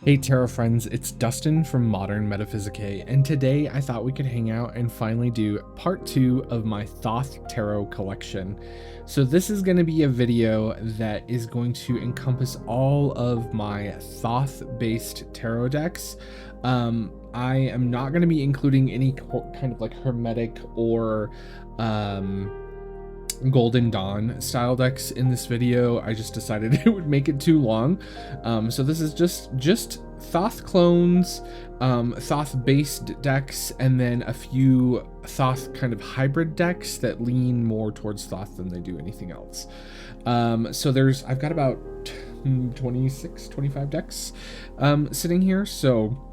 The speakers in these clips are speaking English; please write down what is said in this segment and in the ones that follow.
Hey tarot friends, it's Dustin from Modern Metaphysique, and today I thought we could hang out and finally do part 2 of my Thoth Tarot collection. So this is going to be a video that is going to encompass all of my Thoth Based Tarot Decks. I am not going to be including any kind of like Hermetic or Golden Dawn style decks in this video. I just decided it would make it too long. So this is just Thoth clones, Thoth based decks, and then a few Thoth kind of hybrid decks that lean more towards Thoth than they do anything else. So I've got about 25 decks sitting here. So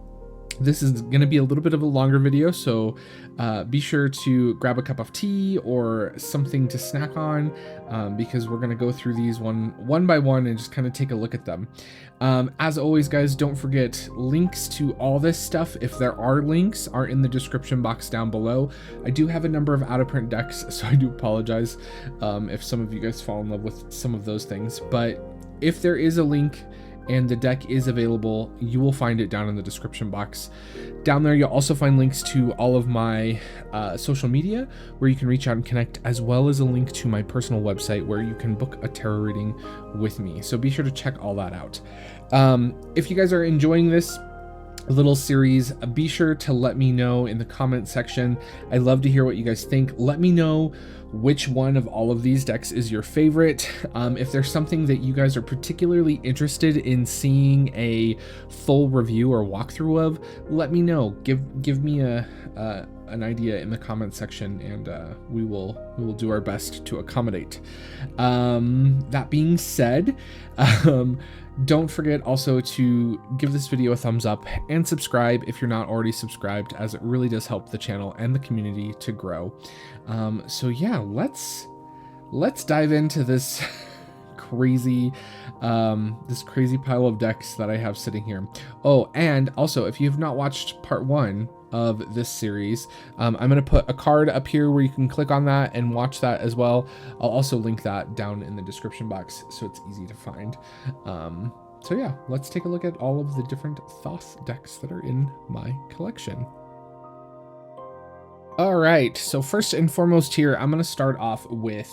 this is going to be a little bit of a longer video, so be sure to grab a cup of tea or something to snack on, because we're going to go through these one by one and just kind of take a look at them. As always, guys, don't forget links to all this stuff, if there are links, are in the description box down below. I do have a number of out-of-print decks, so I do apologize if some of you guys fall in love with some of those things, but if there is a link and the deck is available, you will find it down in the description box. Down there, you'll also find links to all of my social media where you can reach out and connect, as well as a link to my personal website where you can book a tarot reading with me. So be sure to check all that out. If you guys are enjoying this little series, be sure to let me know in the comment section. I love to hear what you guys think. Let me know which one of all of these decks is your favorite. If there's something that you guys are particularly interested in seeing a full review or walkthrough of, let me know. Give me an idea in the comment section, and we will do our best to accommodate. That being said, don't forget also to give this video a thumbs up and subscribe if you're not already subscribed, as it really does help the channel and the community to grow. So yeah, let's dive into this crazy pile of decks that I have sitting here. Oh, and also, if you have not watched part 1 of this series, I'm going to put a card up here where you can click on that and watch that as well. I'll also link that down in the description box so it's easy to find. So yeah, let's take a look at all of the different Thoth decks that are in my collection. All right, so first and foremost here, I'm going to start off with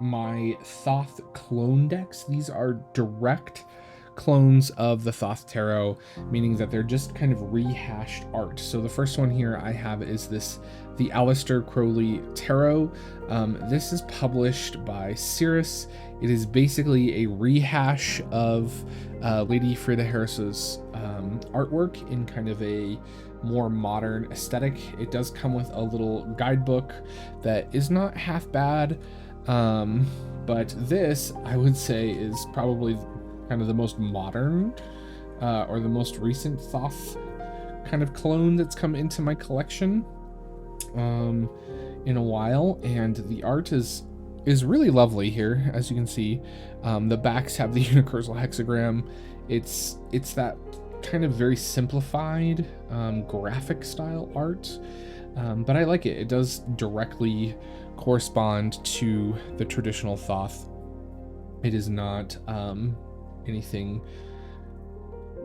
my Thoth clone decks. These are direct clones of the Thoth Tarot, meaning that they're just kind of rehashed art. So the first one here I have is the Aleister Crowley Tarot. This is published by Cirrus. It is basically a rehash of Lady Frida Harris's artwork in kind of a more modern aesthetic. It does come with a little guidebook that is not half bad, but this, I would say, is probably kind of the most modern or the most recent Thoth kind of clone that's come into my collection in a while, and the art is really lovely here. As you can see, the backs have the universal hexagram. It's that kind of very simplified graphic style art, but I like it. It does directly correspond to the traditional Thoth. It is not anything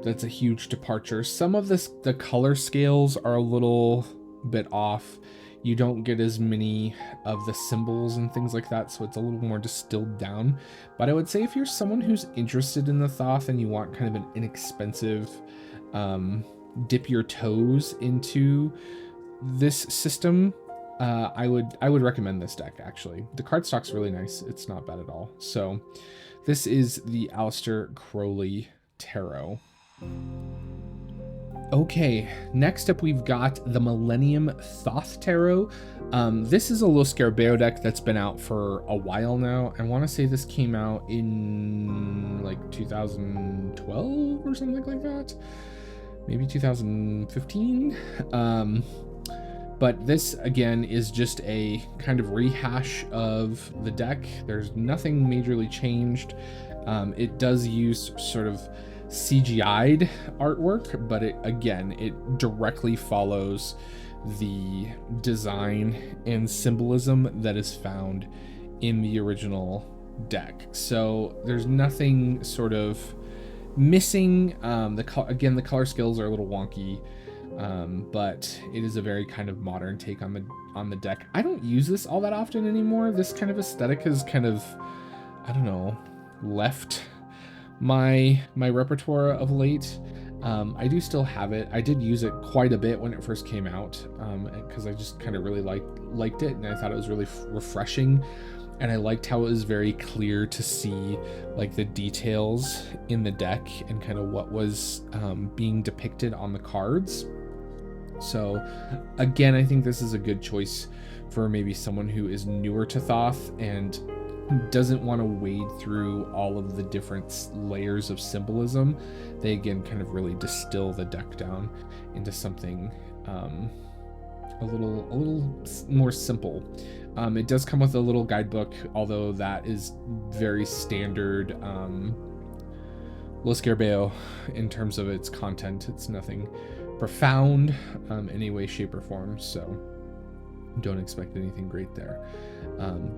that's a huge departure. Some of the color scales are a little bit off. You don't get as many of the symbols and things like that, so it's a little more distilled down. But I would say if you're someone who's interested in the Thoth and you want kind of an inexpensive dip your toes into this system, I would recommend this deck. Actually, the cardstock's really nice. It's not bad at all. So this is the Aleister Crowley Tarot. Okay, next up we've got the Millennium Thoth Tarot. This is a Lo Scarabeo deck that's been out for a while now. I want to say this came out in like 2012 or something like that. Maybe 2015. But this, again, is just a kind of rehash of the deck. There's nothing majorly changed. It does use sort of CGI'd artwork, but it directly follows the design and symbolism that is found in the original deck. So there's nothing sort of missing. Again, the color skills are a little wonky, but it is a very kind of modern take on the deck. I don't use this all that often anymore. This kind of aesthetic has kind of, I don't know, left my repertoire of late. I do still have it. I did use it quite a bit when it first came out, because I just kind of really liked it, and I thought it was really refreshing, and I liked how it was very clear to see like the details in the deck and kind of what was being depicted on the cards. So again, I think this is a good choice for maybe someone who is newer to Thoth and doesn't want to wade through all of the different layers of symbolism. They again kind of really distill the deck down into something a little more simple. It does come with a little guidebook, although that is very standard Lo Scarabeo in terms of its content. It's nothing profound any way, shape, or form, so don't expect anything great there.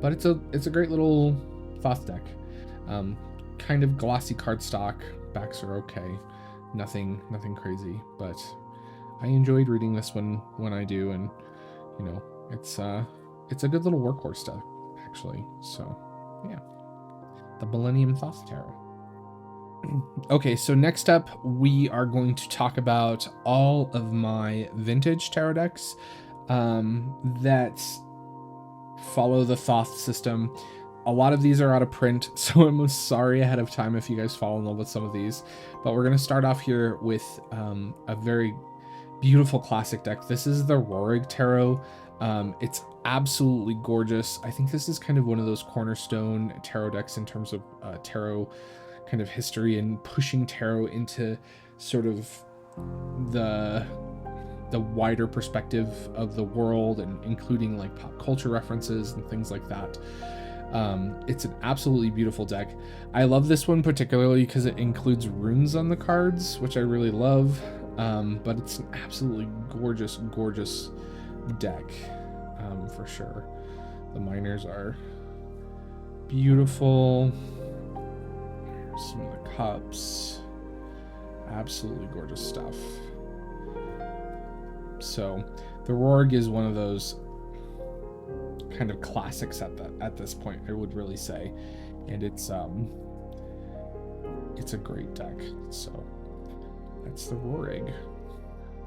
But it's a great little Thoth deck. Kind of glossy cardstock, backs are okay, nothing crazy, but I enjoyed reading this one when I do, and you know, it's a good little workhorse deck actually. So yeah, the Millennium Thoth Tarot. Okay, so next up we are going to talk about all of my vintage tarot decks that follow the Thoth system. A lot of these are out of print, so I'm sorry ahead of time if you guys fall in love with some of these, but we're going to start off here with a very beautiful classic deck. This is the Rohrig Tarot. It's absolutely gorgeous. I think this is kind of one of those cornerstone tarot decks in terms of tarot kind of history and pushing tarot into sort of the wider perspective of the world, and including like pop culture references and things like that. It's an absolutely beautiful deck. I love this one particularly because it includes runes on the cards, which I really love. But it's an absolutely gorgeous deck, for sure. The minors are beautiful. Here's some of the cups. Absolutely gorgeous stuff. So the Rohrig is one of those kind of classics at this point, I would really say, and it's a great deck. So that's the Rohrig.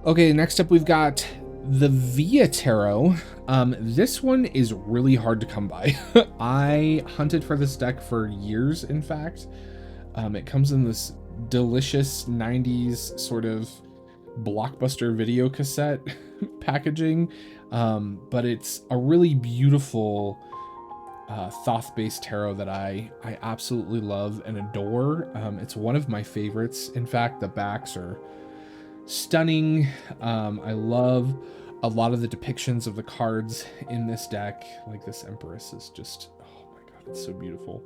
Okay, next up we've got the Marea Tarot. This one is really hard to come by. I hunted for this deck for years, in fact. It comes in this delicious 90s sort of Blockbuster video cassette packaging, but it's a really beautiful Thoth Based Tarot that I absolutely love and adore. It's one of my favorites. In fact, the backs are stunning. I love a lot of the depictions of the cards in this deck. Like this Empress is just, oh my god, it's so beautiful.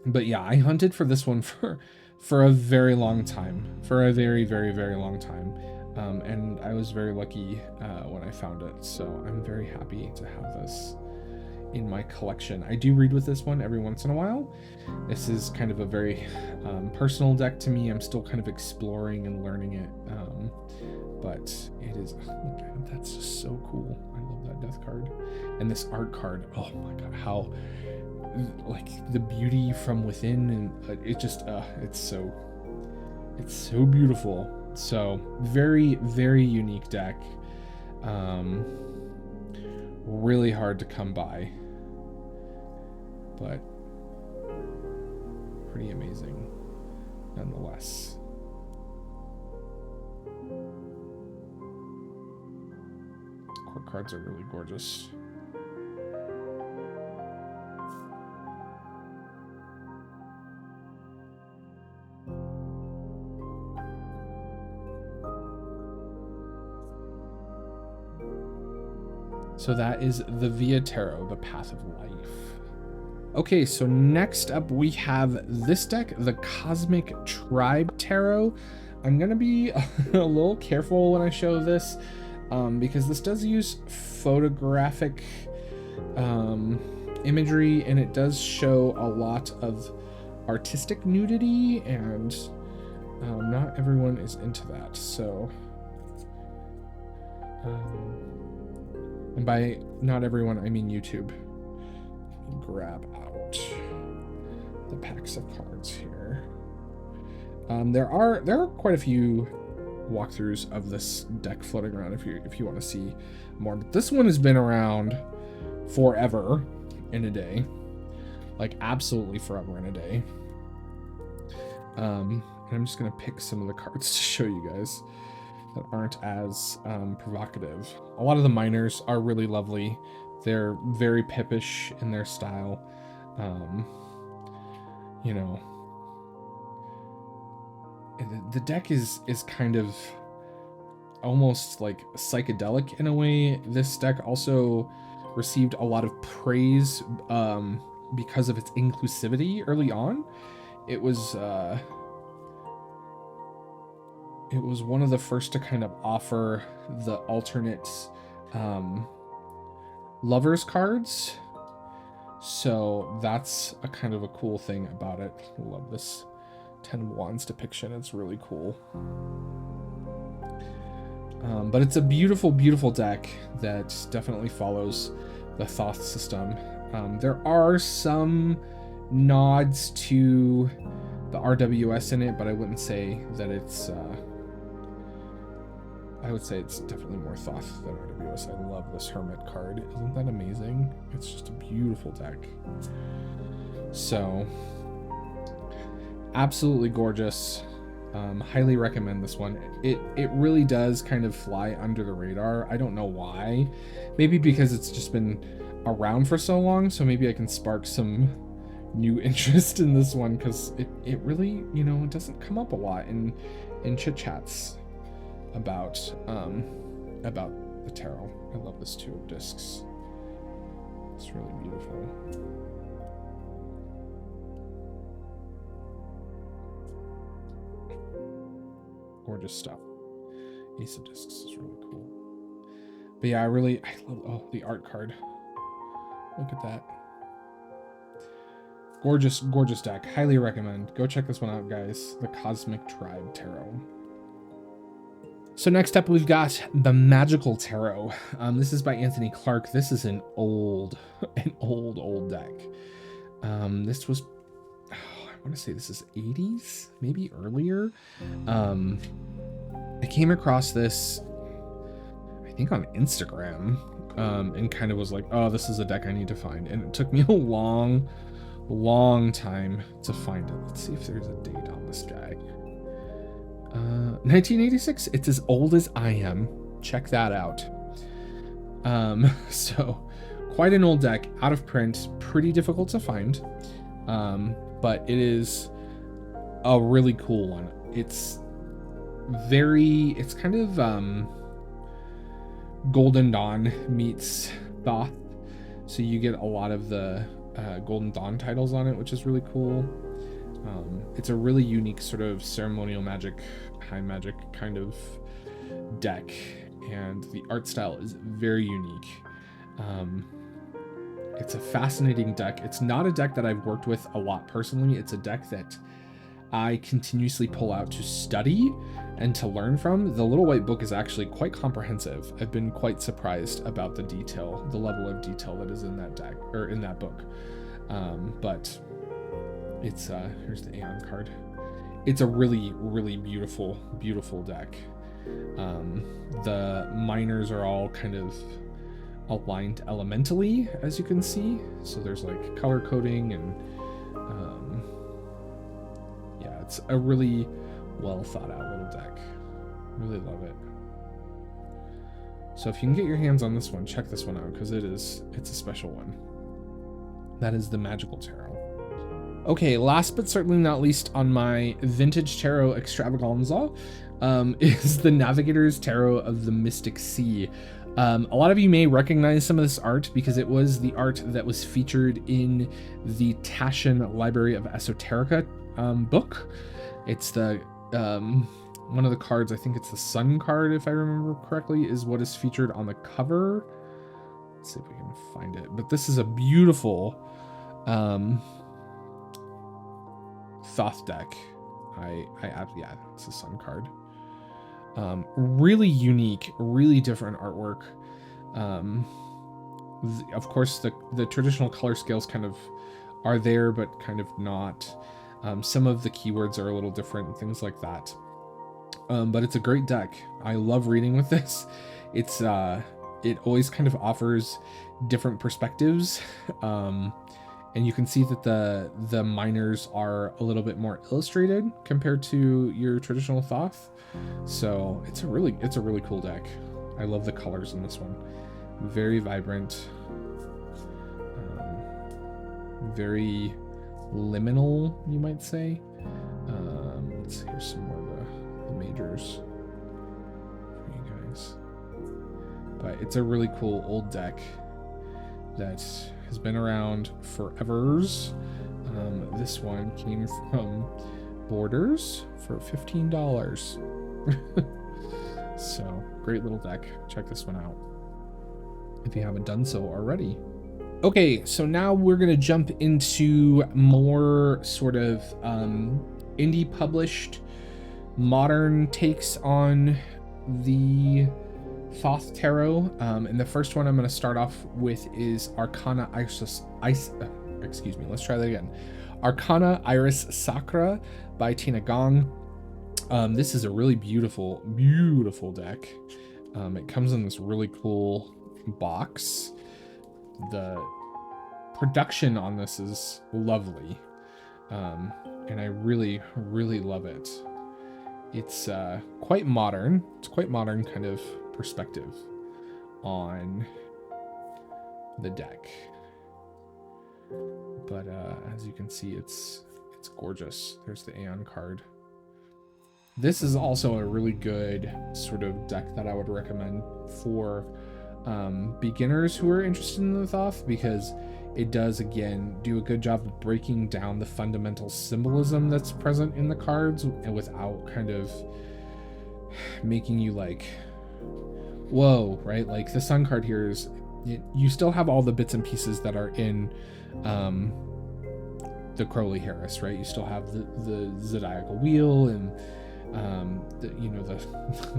But yeah, I hunted for this one for a very long time, for a very long time, and I was very lucky when I found it, so I'm very happy to have this in my collection. I do read with this one every once in a while. This is kind of a very personal deck to me. I'm still kind of exploring and learning it, but it is, oh my god, that's just so cool. I love that death card. And this art card, oh my god, how like the beauty from within, and it just it's so beautiful. So very unique deck, really hard to come by, but pretty amazing nonetheless. Court cards are really gorgeous. So that is the Marea Tarot, the Path of Life. Okay, so next up we have this deck, the Cosmic Tribe Tarot. I'm gonna be a little careful when I show this, because this does use photographic imagery, and it does show a lot of artistic nudity, and not everyone is into that. So, and by not everyone, I mean YouTube. Grab out the packs of cards here. There are quite a few walkthroughs of this deck floating around if you want to see more. But this one has been around forever in a day, like absolutely forever in a day. And I'm just gonna pick some of the cards to show you guys that aren't as provocative. A lot of the minors are really lovely. They're very pippish in their style. You know, the deck is kind of almost like psychedelic in a way. This deck also received a lot of praise because of its inclusivity early on. It was one of the first to kind of offer the alternate lovers cards. So that's a kind of a cool thing about it. I love this 10 of Wands depiction. It's really cool. But it's a beautiful, beautiful deck that definitely follows the Thoth system. There are some nods to the RWS in it, but I wouldn't say that it's I would say it's definitely more Thoth than RWS. I love this Hermit card. Isn't that amazing? It's just a beautiful deck. So, absolutely gorgeous. Highly recommend this one. It really does kind of fly under the radar. I don't know why. Maybe because it's just been around for so long, so maybe I can spark some new interest in this one, because it really, you know, it doesn't come up a lot in chit chats about the tarot. I love this Two of Discs. It's really beautiful. Gorgeous stuff. Ace of Discs is really cool. But yeah, I love the art card. Look at that. Gorgeous, gorgeous deck. Highly recommend. Go check this one out, guys. The Cosmic Tribe Tarot. So next up, we've got the Magical Tarot. This is by Anthony Clark. This is an old deck. This was, I want to say this is 80s, maybe earlier. I came across this, I think on Instagram, and kind of was like, oh, this is a deck I need to find. And it took me a long time to find it. Let's see if there's a date on this guy. 1986. It's as old as I am. Check that out. So quite an old deck, out of print, pretty difficult to find. But it is a really cool one. It's kind of Golden Dawn meets Thoth. So you get a lot of the Golden Dawn titles on it, which is really cool. It's a really unique sort of ceremonial magic, high magic kind of deck, and the art style is very unique. It's a fascinating deck. It's not a deck that I've worked with a lot personally. It's a deck that I continuously pull out to study and to learn from. The Little White Book is actually quite comprehensive. I've been quite surprised about the level of detail that is in that deck, or in that book. But it's here's the Aeon card. It's a really, really beautiful, beautiful deck. The minors are all kind of aligned elementally, as you can see. So there's like color coding, and yeah, it's a really well thought out little deck. Really love it. So if you can get your hands on this one, check this one out, because it's a special one. That is the Magical Tarot. Okay, last but certainly not least on my vintage tarot extravaganza is the Navigators Tarot of the Mystic Sea. A lot of you may recognize some of this art because it was the art that was featured in the Taschen Library of Esoterica book. It's the one of the cards, I think it's the Sun card, if I remember correctly, is what is featured on the cover. Let's see if we can find it. But this is a beautiful Thoth deck. Yeah, it's a sun card. Really unique, really different artwork. Of course, the traditional color scales kind of are there, but kind of not. Some of the keywords are a little different, things like that. But it's a great deck. I love reading with this. It's it always kind of offers different perspectives. And you can see that the minors are a little bit more illustrated compared to your traditional Thoth. So it's a really cool deck. I love the colors in this one. Very vibrant, very liminal, you might say. Let's see, here's some more of the majors for you guys. But it's a really cool old deck that has been around forevers. This one came from Borders for $15. So great little deck. Check this one out if you haven't done so already. Okay, so now we're gonna jump into more sort of indie published modern takes on the Thoth Tarot. And the first one I'm going to start off with is Arcana Iris. Let's try that again. Arcana Iris Sacra by Tina Gong. This is a really beautiful, beautiful deck. It comes in this really cool box. The production on this is lovely. And I really, really love it. It's quite modern. It's quite modern kind of perspective on the deck. But as you can see, it's gorgeous. There's the Aeon card. This is also a really good sort of deck that I would recommend for beginners who are interested in the Thoth, because it does, again, do a good job of breaking down the fundamental symbolism that's present in the cards, and without kind of making you like, whoa, right? Like the sun card here is, you still have all the bits and pieces that are in the Crowley Harris, right? You still have the zodiacal wheel and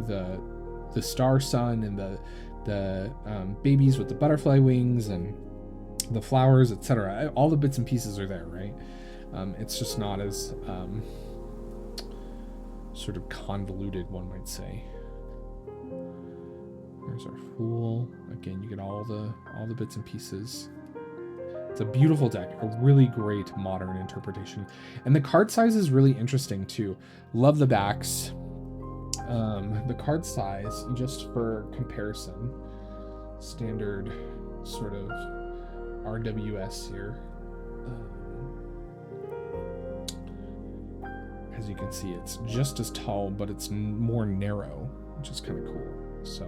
the star sun and the babies with the butterfly wings and the flowers, etc. All the bits and pieces are there, right? It's just not as sort of convoluted, one might say. There's our Fool. Again, you get all the bits and pieces. It's a beautiful deck, a really great modern interpretation. And the card size is really interesting too. Love the backs. The card size, just for comparison, standard sort of RWS here. As you can see, it's just as tall, but it's more narrow, which is kind of cool. So,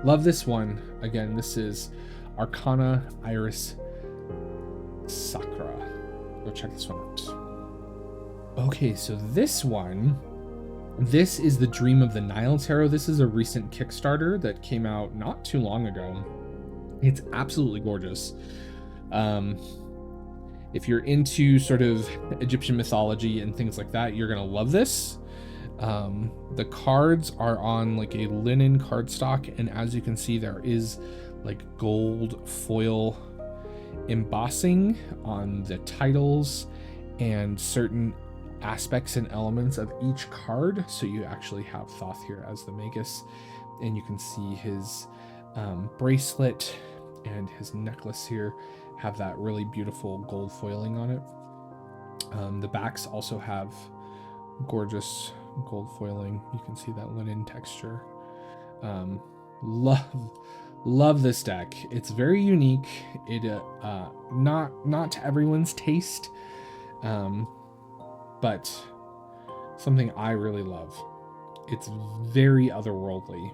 love this one. Again, this is Arcana Iris Sacra. Go check this one out. Okay, so this is the Dream of the Nile Tarot. This is a recent Kickstarter that came out not too long ago. It's absolutely gorgeous. If you're into sort of Egyptian mythology and things like that, you're gonna love this. The cards are on like a linen cardstock, and as you can see, there is like gold foil embossing on the titles and certain aspects and elements of each card. So you actually have Thoth here as the Magus, and you can see his bracelet and his necklace here have that really beautiful gold foiling on it. The backs also have gorgeous gold foiling. You can see that linen texture. Love this deck. It's very unique. It not to everyone's taste, but something I really love. It's very otherworldly.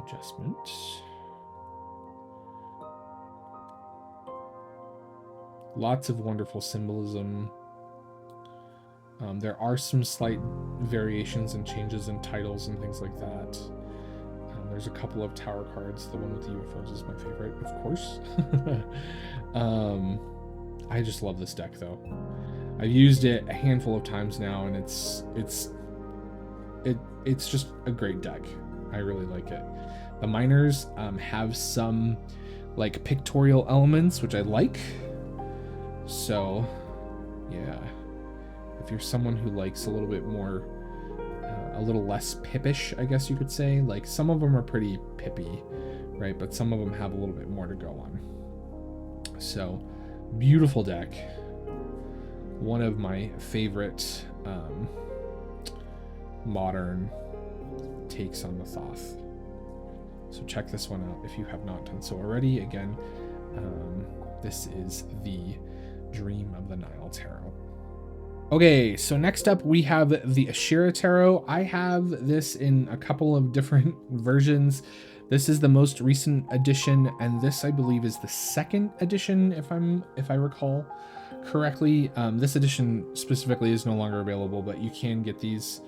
Adjustment. Lots of wonderful symbolism. There are some slight variations and changes in titles and things like that. There's a couple of tower cards. The one with the UFOs is my favorite, of course. I just love this deck though. I've used it a handful of times now, and it's just a great deck. I really like it. The minors have some like pictorial elements, which I like. So yeah, if you're someone who likes a little bit more, a little less pippish, I guess you could say, like some of them are pretty pippy, right? But some of them have a little bit more to go on. So beautiful deck. One of my favorite modern takes on the Thoth. So check this one out if you have not done so already. Again, this is the Dream of the Nile Tarot. Okay, so next up we have the Asherah Tarot. I have this in a couple of different versions. This is the most recent edition, and this I believe is the second edition, if I recall correctly. This edition specifically is no longer available, but you can get these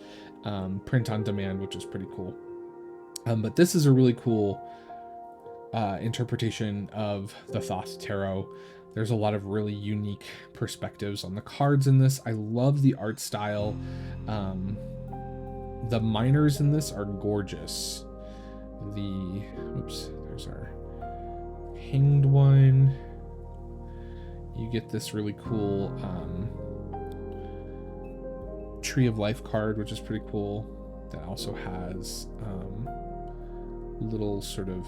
print on demand, which is pretty cool. But this is a really cool interpretation of the Thoth Tarot. There's a lot of really unique perspectives on the cards in this. I love the art style. The minors in this are gorgeous. There's our hanged one. You get this really cool Tree of Life card, which is pretty cool. That also has little sort of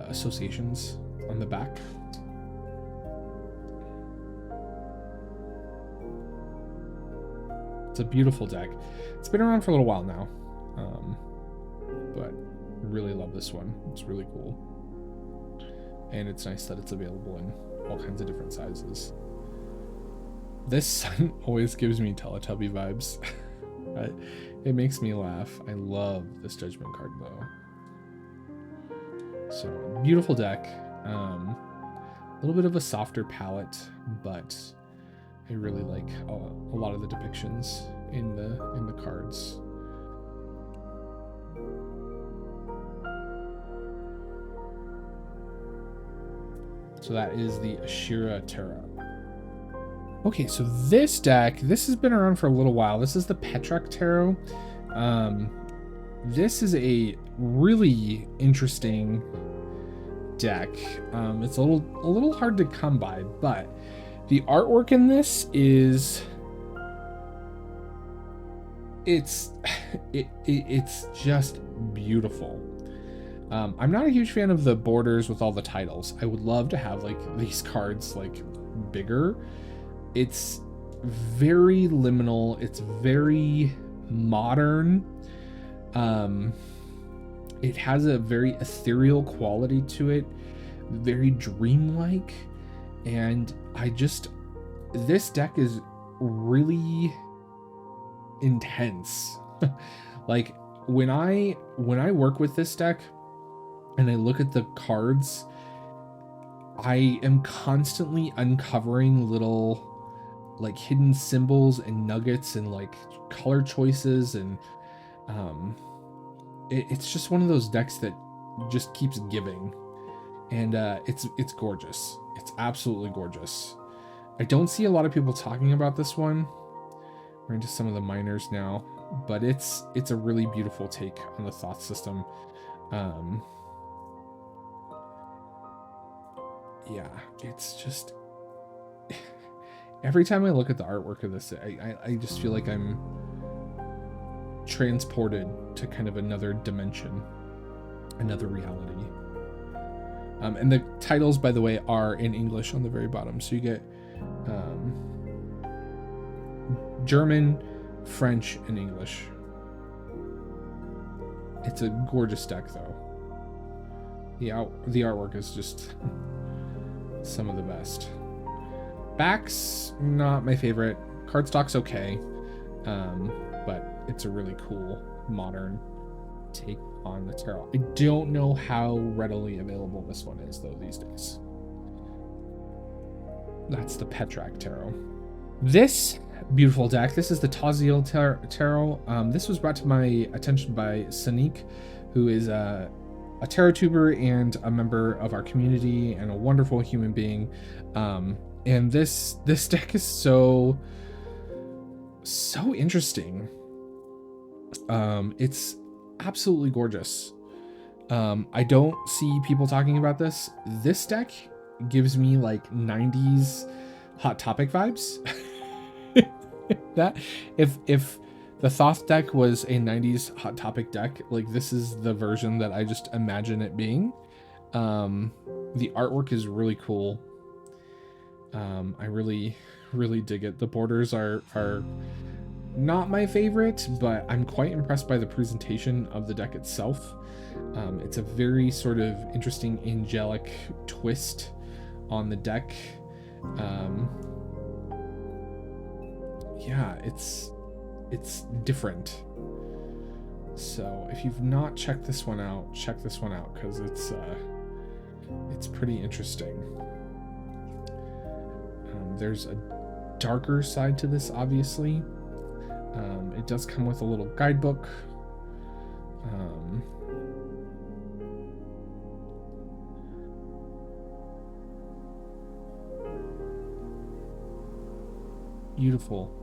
associations on the back. It's a beautiful deck. It's been around for a little while now, but really love this one. It's really cool, and it's nice that it's available in all kinds of different sizes. This sun always gives me Teletubby vibes. It makes me laugh. I love this Judgment card though. So beautiful deck. A little bit of a softer palette, but I really like a lot of the depictions in the cards. So that is the Asherah Tarot. Okay, so this deck, this has been around for a little while. This is the Pentrak Tarot. This is a really interesting deck. It's a little hard to come by, but the artwork in this is it's just beautiful. I'm not a huge fan of the borders with all the titles. I would love to have like these cards like bigger. It's very liminal. It's very modern. It has a very ethereal quality to it, very dreamlike, and this deck is really intense. Like when I work with this deck and I look at the cards, I am constantly uncovering little like hidden symbols and nuggets and like color choices, and it's just one of those decks that just keeps giving, and it's gorgeous. It's absolutely gorgeous. I don't see a lot of people talking about this one. We're into some of the minors now, but it's a really beautiful take on the Thoth system. Yeah, it's just every time I look at the artwork of this, I just feel like I'm transported to kind of another dimension, another reality. And the titles, by the way, are in English on the very bottom. So you get German, French, and English. It's a gorgeous deck, though. The artwork is just some of the best. Backs, not my favorite. Cardstock's okay, but it's a really cool modern take on the tarot. I don't know how readily available this one is though these days. That's the Pentrak Tarot. This beautiful deck, this is the Toziel Tarot. This was brought to my attention by Sonique, who is a tarot tuber and a member of our community and a wonderful human being. And this deck is so interesting. It's absolutely gorgeous. I don't see people talking about this. This deck gives me like 90s Hot Topic vibes. That if the Thoth deck was a 90s Hot Topic deck, like this is the version that I just imagine it being. The artwork is really cool. I really dig it. The borders are not my favorite, but I'm quite impressed by the presentation of the deck itself. It's a very sort of interesting angelic twist on the deck. Yeah, it's different. So if you've not checked this one out, check this one out, because it's pretty interesting. There's a darker side to this, obviously. It does come with a little guidebook.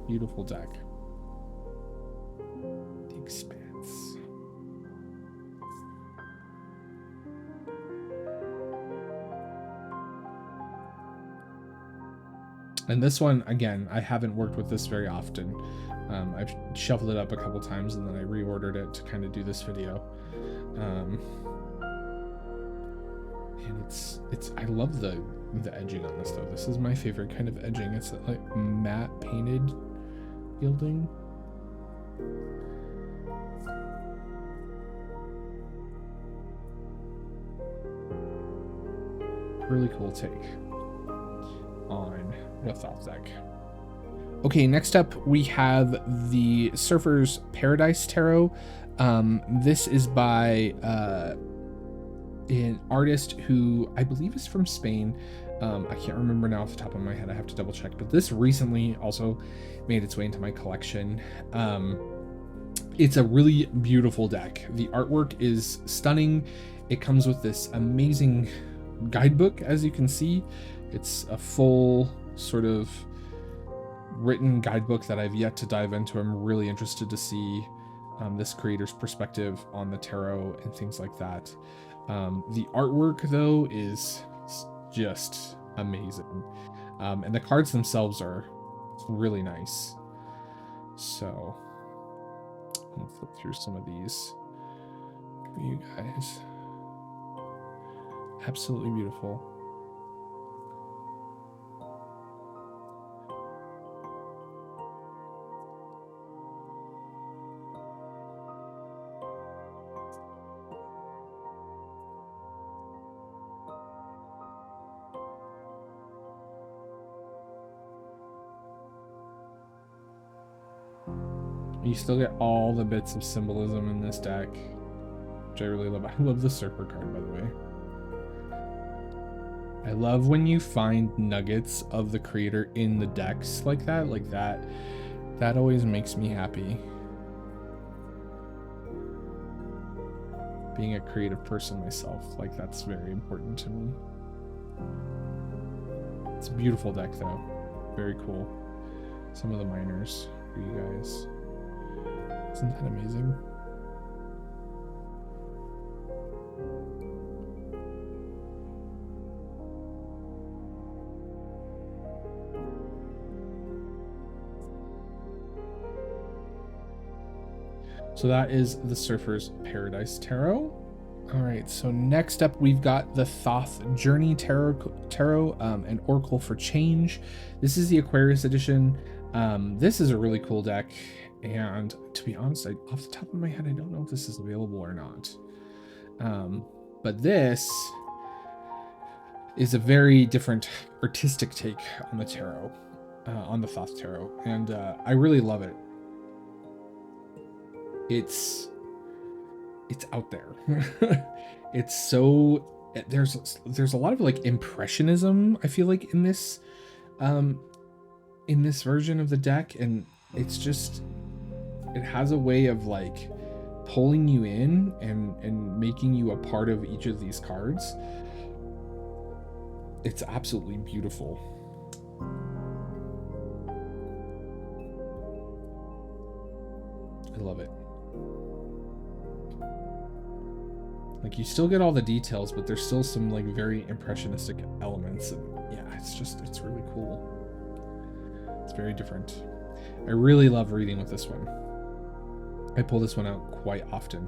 Beautiful deck. The Expanse. And this one, again, I haven't worked with this very often. I've shuffled it up a couple times and then I reordered it to kind of do this video. And it's I love the edging on this though. This is my favorite kind of edging. It's like matte painted gilding. Really cool take on the Thoth deck. Okay, next up we have the Surfer's Paradise Tarot. This is by an artist who I believe is from Spain. I can't remember now off the top of my head. I have to double check, but this recently also made its way into my collection. It's a really beautiful deck. The artwork is stunning. It comes with this amazing guidebook, as you can see. It's a full sort of written guidebook that I've yet to dive into. I'm really interested to see this creator's perspective on the tarot and things like that. The artwork though is just amazing, and the cards themselves are really nice. So I'm gonna flip through some of these for you guys. Absolutely beautiful. You still get all the bits of symbolism in this deck, which I really love. I love the Surfer card, by the way. I love when you find nuggets of the creator in the decks like that. That always makes me happy. Being a creative person myself, like that's very important to me. It's a beautiful deck though. Very cool. Some of the minors for you guys. Isn't that amazing? So that is the Surfer's Paradise Tarot. All right, so next up we've got the Thoth Journey Tarot, an Oracle for Change. This is the Aquarius edition. This is a really cool deck. And to be honest, off the top of my head, I don't know if this is available or not. But this is a very different artistic take on the tarot, on the Thoth Tarot. And I really love it. It's out there. It's so, there's a lot of like impressionism, I feel like, in this version of the deck. And it's just, it has a way of like pulling you in and making you a part of each of these cards. It's absolutely beautiful. I love it. Like, you still get all the details, but there's still some like very impressionistic elements, and yeah, it's really cool. It's very different. I really love reading with this one. I pull this one out quite often.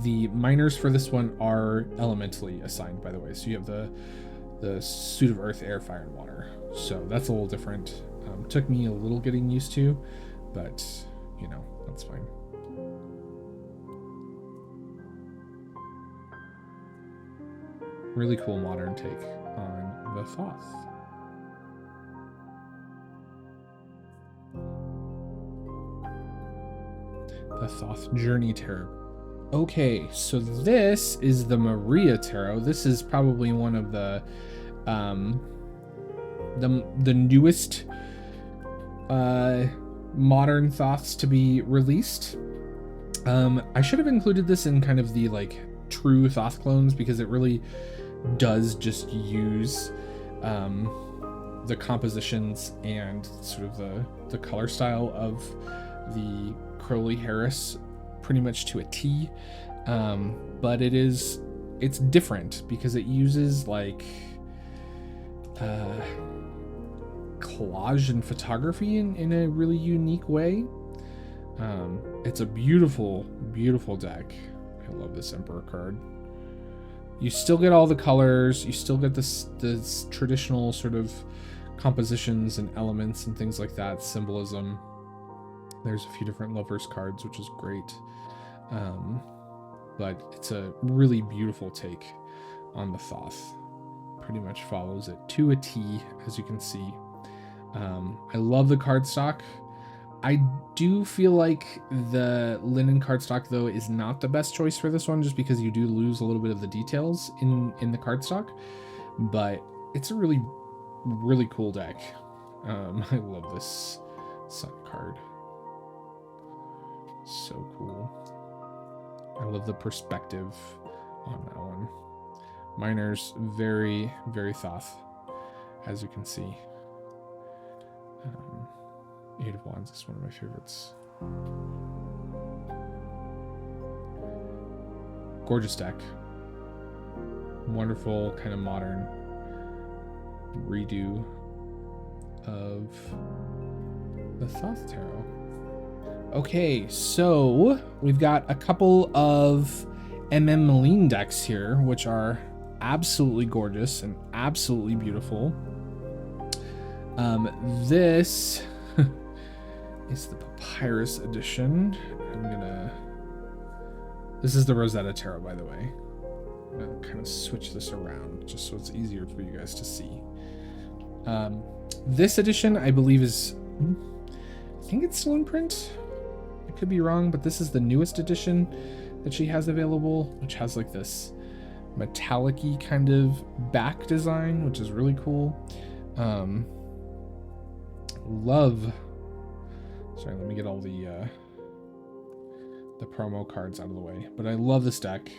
The minors for this one are elementally assigned, by the way. So you have the suit of earth, air, fire, and water. So that's a little different. Took me a little getting used to, but you know, that's fine. Really cool modern take on the Thoth. The Thoth Journey Tarot. Okay, so this is the Marea Tarot. This is probably one of the newest modern Thoths to be released. I should have included this in kind of the like true Thoth clones, because it really does just use the compositions and sort of the color style of the Crowley Harris pretty much to a T, but it's different because it uses like collage and photography in a really unique way. It's a beautiful deck. I love this Emperor card. You still get all the colors, you still get this traditional sort of compositions and elements and things like that, symbolism. There's a few different lovers cards, which is great. But it's a really beautiful take on the Thoth. Pretty much follows it to a T, as you can see. I love the cardstock. I do feel like the linen cardstock, though, is not the best choice for this one, just because you do lose a little bit of the details in the cardstock. But it's a really, really cool deck. I love this sun card. So cool. I love the perspective on that one. Miner's very, very Thoth, as you can see. Eight of Wands is one of my favorites. Gorgeous deck. Wonderful, kind of modern redo of the Thoth Tarot. Okay, so we've got a couple of Millennium decks here, which are absolutely gorgeous and absolutely beautiful. This is the Papyrus edition. This is the Rosetta Tarot, by the way. I'm gonna kind of switch this around just so it's easier for you guys to see. This edition, I believe, I think it's still in print. I could be wrong, but this is the newest edition that she has available, which has like this metallic-y kind of back design, which is really cool. Sorry, let me get all the promo cards out of the way. But I love this deck.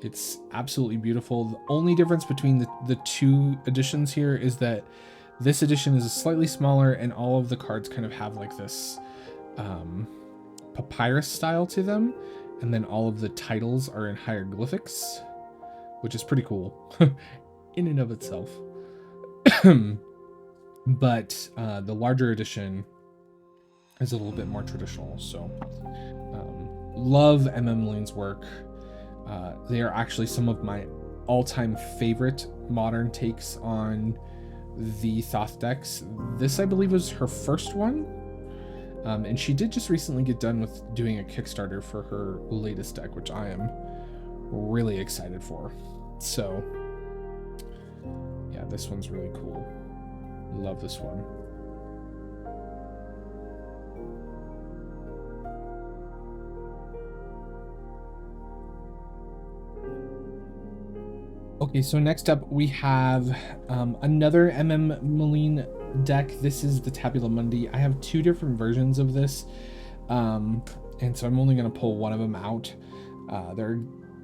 It's absolutely beautiful. The only difference between the two editions here is that this edition is slightly smaller, and all of the cards kind of have like this papyrus style to them, and then all of the titles are in hieroglyphics, which is pretty cool in and of itself. But the larger edition is a little bit more traditional. So love Millennium's work. They are actually some of my all-time favorite modern takes on the Thoth decks. This, I believe, was her first one. And she did just recently get done with doing a Kickstarter for her latest deck, which I am really excited for. So yeah, this one's really cool. Love this one. Okay, so next up we have another Millennium deck. This is the Tabula Mundi. I have two different versions of this. and so I'm only going to pull one of them out. They're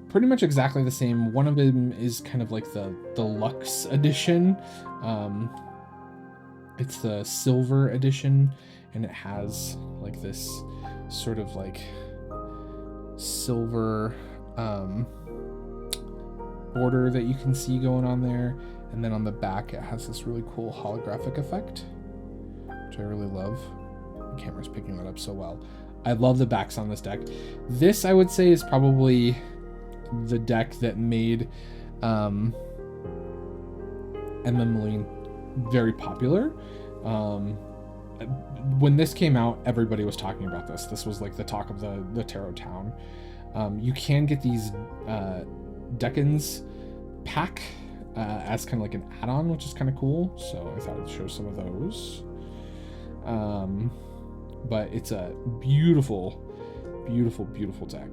pretty much exactly the same. One of them is kind of like the deluxe edition. It's the silver edition, and it has like this sort of like silver border that you can see going on there, and then on the back it has this really cool holographic effect, which I really love. The camera's picking that up so well. I love the backs on this deck. This, I would say, is probably the deck that made Millennium very popular. When this came out, everybody was talking about this. This was like the talk of the tarot town. You can get these Decans pack as kind of like an add-on, which is kind of cool. So I thought I'd show some of those. But it's a beautiful, beautiful, beautiful deck.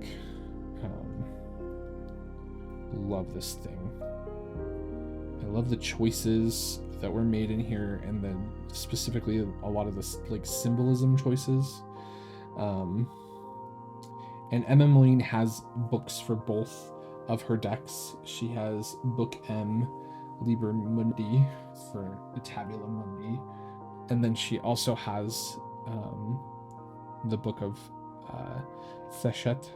Love this thing. I love the choices that were made in here, and then specifically a lot of this like symbolism choices. And Millennium has books for both of her decks. She has book M, Libert Mundi, for the Tabula Mundi, and then she also has the book of Thoth,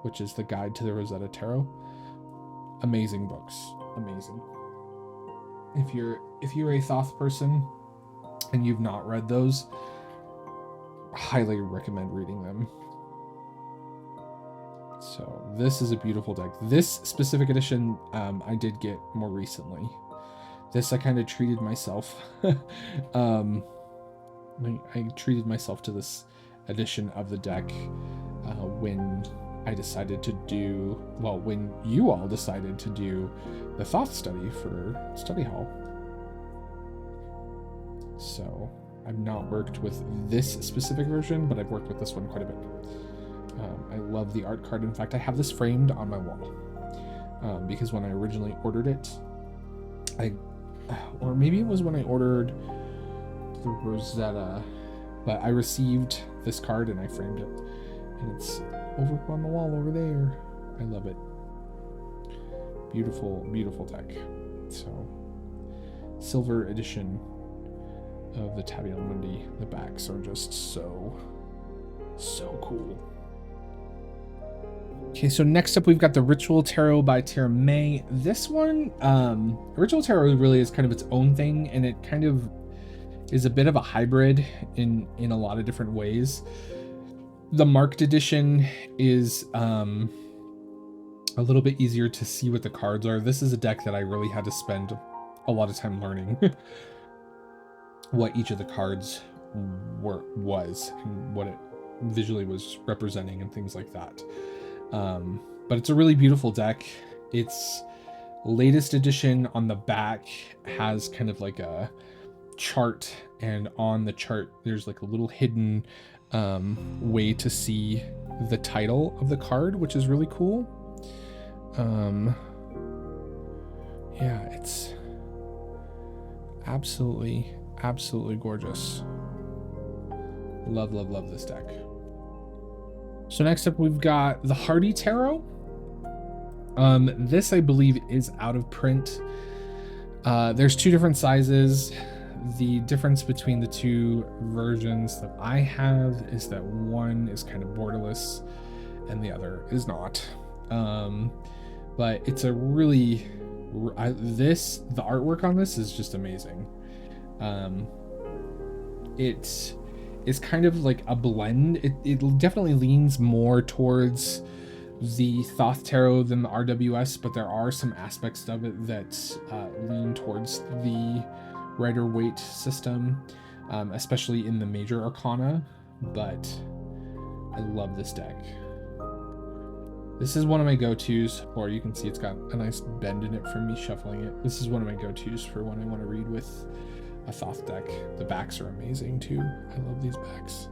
which is the guide to the Rosetta Tarot. Amazing books, amazing. If you're a Thoth person and you've not read those, highly recommend reading them. So this is a beautiful deck. This specific edition I did get more recently. This I kind of treated myself. I treated myself to this edition of the deck when I decided to do, well, when you all decided to do the Thoth study for study hall. So I've not worked with this specific version, but I've worked with this one quite a bit. I love the art card. In fact, I have this framed on my wall because when I originally ordered it, or maybe it was when I ordered the Rosetta, but I received this card and I framed it, and it's over on the wall over there. I love it. Beautiful, beautiful deck. So, silver edition of the Tabula Mundi. The backs are just so cool. Okay, so next up we've got the Ritual Tarot by Tara May. This one, Ritual Tarot really is kind of its own thing, and it kind of is a bit of a hybrid in a lot of different ways. The marked edition is a little bit easier to see what the cards are. This is a deck that I really had to spend a lot of time learning what each of the cards was and what it visually was representing and things like that. But it's a really beautiful deck. Its latest edition on the back has kind of like a chart, and on the chart there's like a little hidden way to see the title of the card, which is really cool. Yeah, it's absolutely gorgeous. Love this deck. So next up we've got the Haindl Tarot. This I believe is out of print. There's two different sizes. The difference between the two versions that I have is that one is kind of borderless and the other is not. But it's a really, the artwork on this is just amazing. It is kind of like a blend. It definitely leans more towards the Thoth Tarot than the RWS, but there are some aspects of it that lean towards the Rider-Waite system, especially in the major arcana. But I love this deck. This is one of my go-tos, or you can see it's got a nice bend in it from me shuffling it. This is one of my go-tos for when I want to read with a Thoth deck. The backs are amazing too. I love these backs.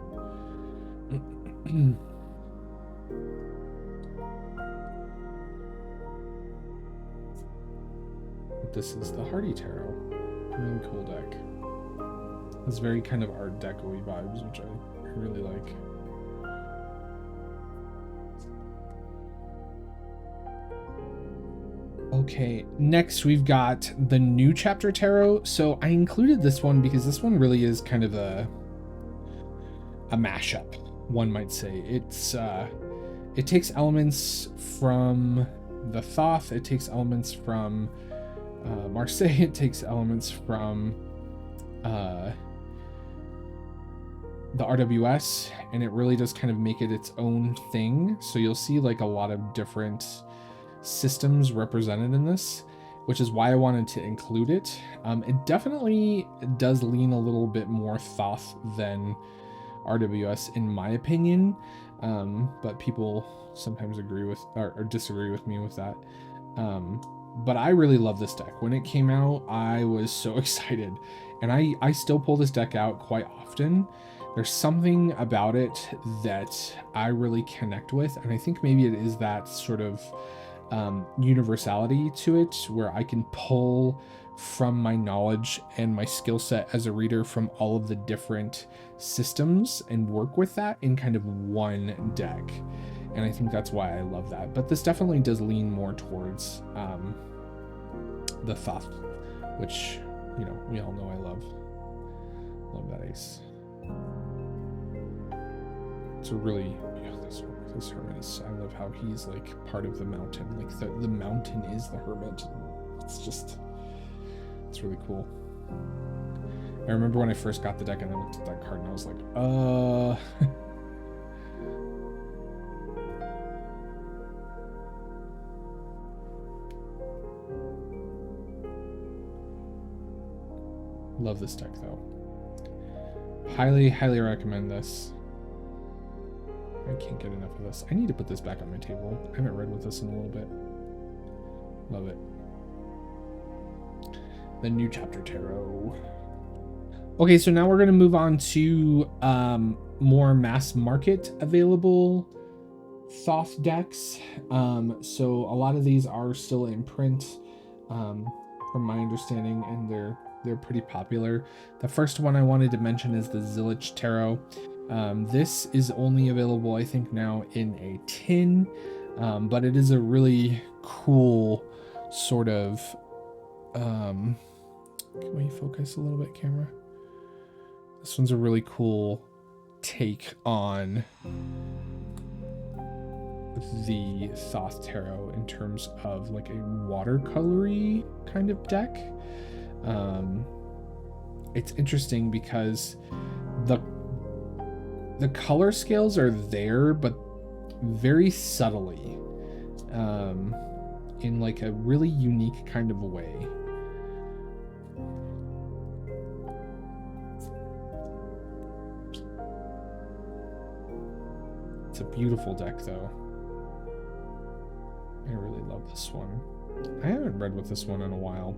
This is the Haindl Tarot. Really cool deck. It's very kind of Art Deco-y vibes, which I really like. Okay, next we've got the New Chapter Tarot. So I included this one because this one really is kind of a mashup, one might say. It takes elements from the Thoth, it takes elements from Marseille, it takes elements from the RWS, and it really does kind of make it its own thing. So you'll see like a lot of different systems represented in this, which is why I wanted to include it. It definitely does lean a little bit more Thoth than RWS in my opinion, but people sometimes agree with or disagree with me with that. But I really love this deck. When it came out, I was so excited, and I still pull this deck out quite often. There's something about it that I really connect with, and I think maybe it is that sort of universality to it, where I can pull from my knowledge and my skill set as a reader from all of the different systems and work with that in kind of one deck. And I think that's why I love that. But this definitely does lean more towards the Thoth, which, you know, we all know I love that ace. It's a really, you know, this hermit is, I love how he's like part of the mountain. Like the mountain is the hermit. It's really cool. I remember when I first got the deck and I looked at that card and I was like, Love this deck though. Highly, highly recommend this. I can't get enough of this. I need to put this back on my table. I haven't read with this in a little bit. Love it. The New Chapter Tarot. Okay, so now we're going to move on to more mass market available Thoth decks. So a lot of these are still in print, from my understanding, and they're pretty popular. The first one I wanted to mention is the Zillich Tarot. This is only available, I think, now in a tin, but it is a really cool sort of, can we focus a little bit, camera? This one's a really cool take on the Thoth Tarot in terms of like a watercolory kind of deck. It's interesting because the color scales are there, but very subtly, in like a really unique kind of way. It's a beautiful deck though. I really love this one. I haven't read with this one in a while.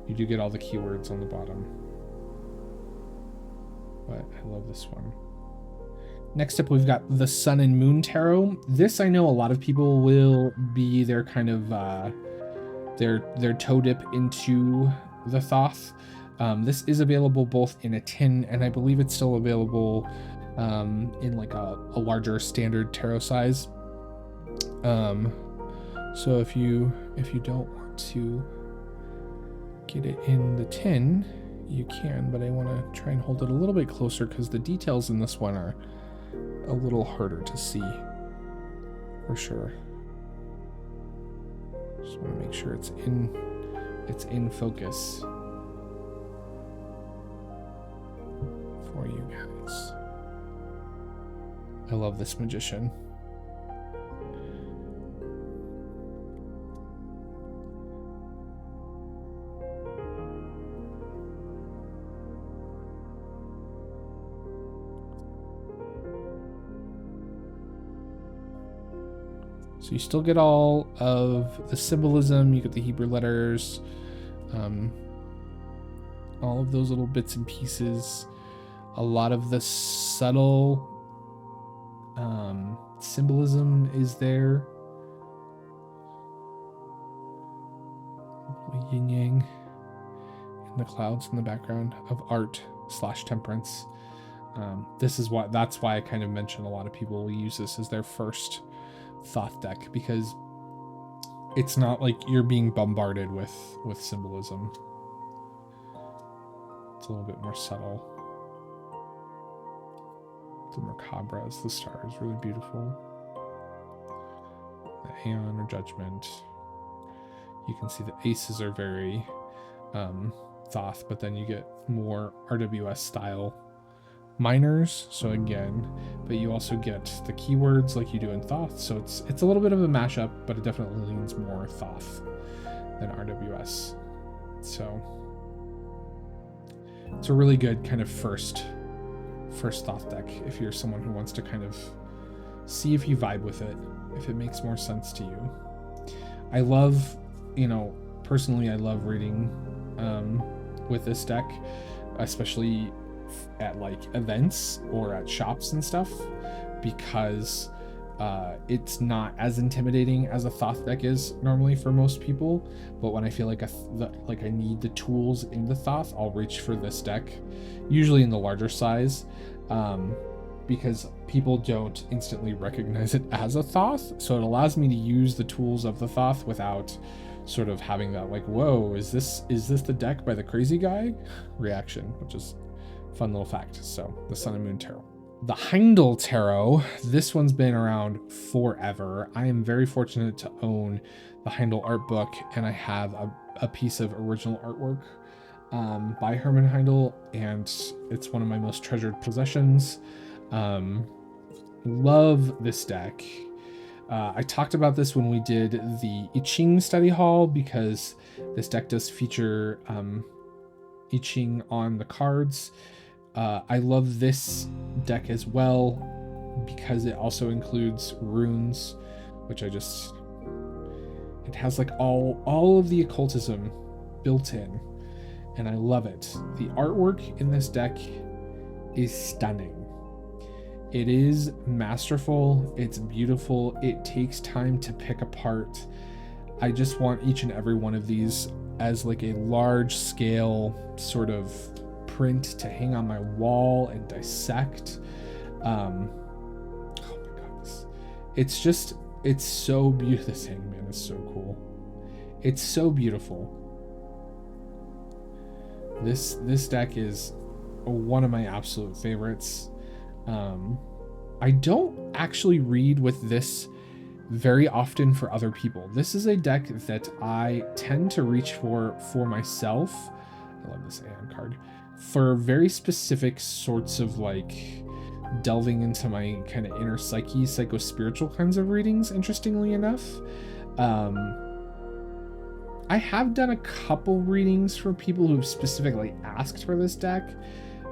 You do get all the keywords on the bottom, but I love this one. Next up, we've got the Sun and Moon Tarot. This, I know a lot of people will be their kind of their toe dip into the Thoth. This is available both in a tin, and I believe it's still available in like a larger standard tarot size. So if you don't want to get it in the tin, you can, but I want to try and hold it a little bit closer because the details in this one are a little harder to see for sure. Just want to make sure it's in focus for you guys. I love this magician. So you still get all of the symbolism, you get the Hebrew letters, all of those little bits and pieces, a lot of the subtle symbolism is there. Yin yang and the clouds in the background of art / temperance. That's why I kind of mentioned a lot of people will use this as their first Thoth deck, because it's not like you're being bombarded with symbolism. It's a little bit more subtle. The Macabre as the star is really beautiful. The Aeon or Judgment. You can see the aces are very Thoth, but then you get more RWS style minors. So again, but you also get the keywords like you do in Thoth. So it's a little bit of a mashup, but it definitely leans more Thoth than RWS. So it's a really good kind of first Thoth deck if you're someone who wants to kind of see if you vibe with it, if it makes more sense to you. I love, personally, I love reading with this deck, especially at like events or at shops and stuff, because it's not as intimidating as a Thoth deck is normally for most people. But when I feel like I need the tools in the Thoth, I'll reach for this deck, usually in the larger size, because people don't instantly recognize it as a Thoth. So it allows me to use the tools of the Thoth without sort of having that like, whoa, is this the deck by the crazy guy reaction, which is a fun little fact. So the Sun and Moon Tarot. The Haindl Tarot, this one's been around forever. I am very fortunate to own the Haindl art book, and I have a piece of original artwork by Herman Haindl, and it's one of my most treasured possessions. Love this deck. I talked about this when we did the I Ching study hall, because this deck does feature I Ching on the cards. I love this deck as well because it also includes runes, which it has like all of the occultism built in, and I love it. The artwork in this deck is stunning. It is masterful. It's beautiful. It takes time to pick apart. I just want each and every one of these as like a large scale sort of print to hang on my wall and dissect. Oh my god, it's so beautiful. This hangman is so cool. It's so beautiful. This deck is one of my absolute favorites. I don't actually read with this very often for other people. This is a deck that I tend to reach for myself. I love this Aeon card. For very specific sorts of like delving into my kind of inner psyche, psycho-spiritual kinds of readings, interestingly enough. I have done a couple readings for people who've specifically asked for this deck,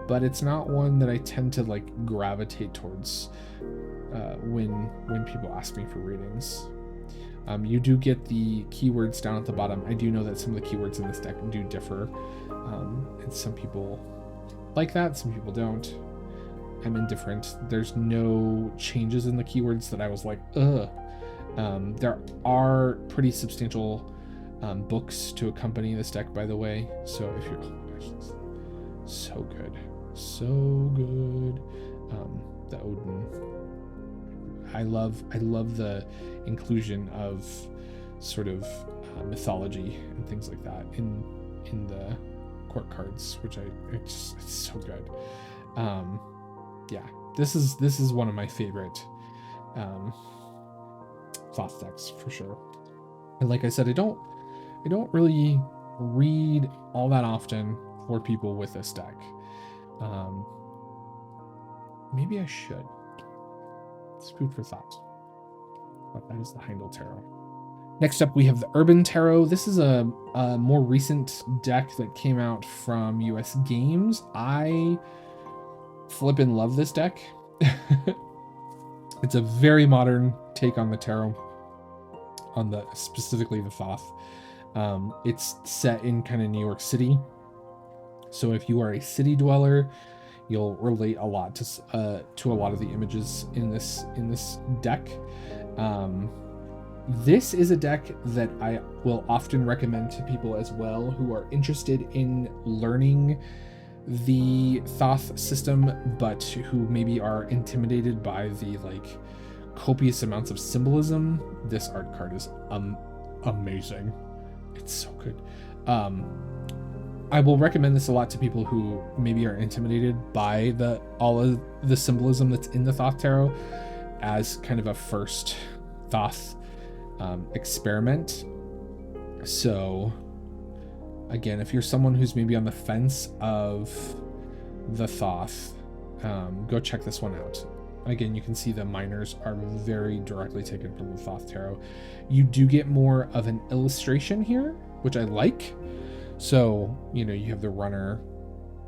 but it's not one that I tend to like gravitate towards when people ask me for readings. You do get the keywords down at the bottom. I do know that some of the keywords in this deck do differ, and some people like that, some people don't. I'm indifferent. There's no changes in the keywords that I was like, ugh. There are pretty substantial books to accompany this deck, by the way. So if you're, oh my gosh, so good. So good. The Odin. I love the inclusion of sort of mythology and things like that in the court cards, which it's so good. Yeah, this is one of my favorite Thoth decks for sure. And like I said, I don't really read all that often for people with this deck. Maybe I should. It's food for thought. But that is the Haindl Tarot. Next up, we have the Urban Tarot. This is a more recent deck that came out from US Games. I flippin' love this deck. It's a very modern take on the tarot, specifically the Thoth. It's set in kind of New York City. So if you are a city dweller, you'll relate a lot to a lot of the images in this deck. This is a deck that I will often recommend to people as well who are interested in learning the Thoth system, but who maybe are intimidated by the like copious amounts of symbolism. This art card is amazing. It's so good. I will recommend this a lot to people who maybe are intimidated by all of the symbolism that's in the Thoth Tarot as kind of a first Thoth experiment. So again, if you're someone who's maybe on the fence of the Thoth, go check this one out. Again, you can see the minors are very directly taken from the Thoth Tarot. You do get more of an illustration here, which I like. So, you know, you have the runner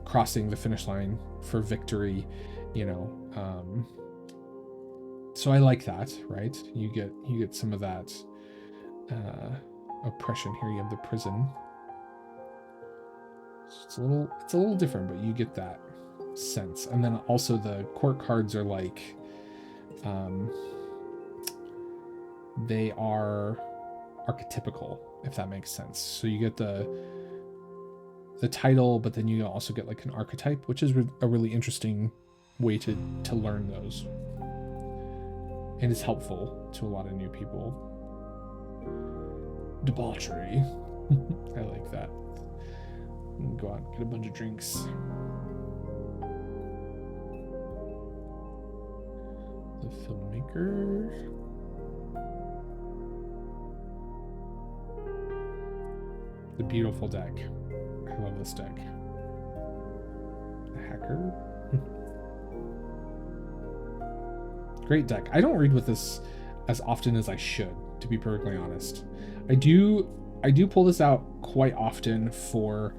crossing the finish line for victory, you know. So I like that, right? You get some of that oppression here. You have the prison. So it's a little different, but you get that sense. And then also the court cards are like, they are archetypical, if that makes sense. So you get the title, but then you also get like an archetype, which is a really interesting way to learn those, and it's helpful to a lot of new people. Debauchery. I like that. Go out and get a bunch of drinks. The filmmaker. The beautiful deck. I love this deck. The hacker. Great deck. I don't read with this as often as I should, to be perfectly honest. I do pull this out quite often for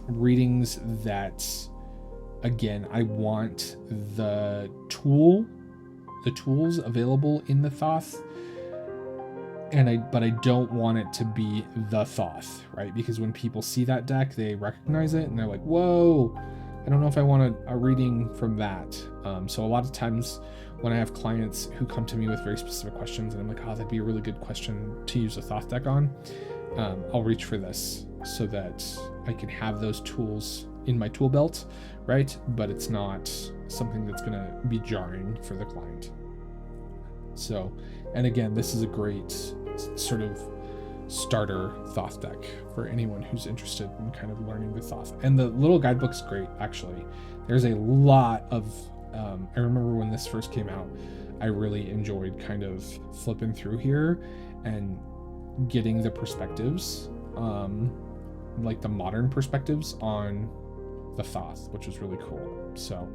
readings that, again, I want the tools available in the Thoth, but I don't want it to be the Thoth, right? Because when people see that deck, they recognize it and they're like, whoa, I don't know if I want a reading from that. So a lot of times when I have clients who come to me with very specific questions and I'm like, oh, that'd be a really good question to use a Thoth deck on, I'll reach for this so that I can have those tools in my tool belt, right? But it's not something that's going to be jarring for the client. So, and again, this is a great sort of starter Thoth deck for anyone who's interested in kind of learning the Thoth. And the little guidebook's great, actually. There's a lot of, I remember when this first came out, I really enjoyed kind of flipping through here and getting the perspectives, like the modern perspectives on the Thoth, which was really cool. So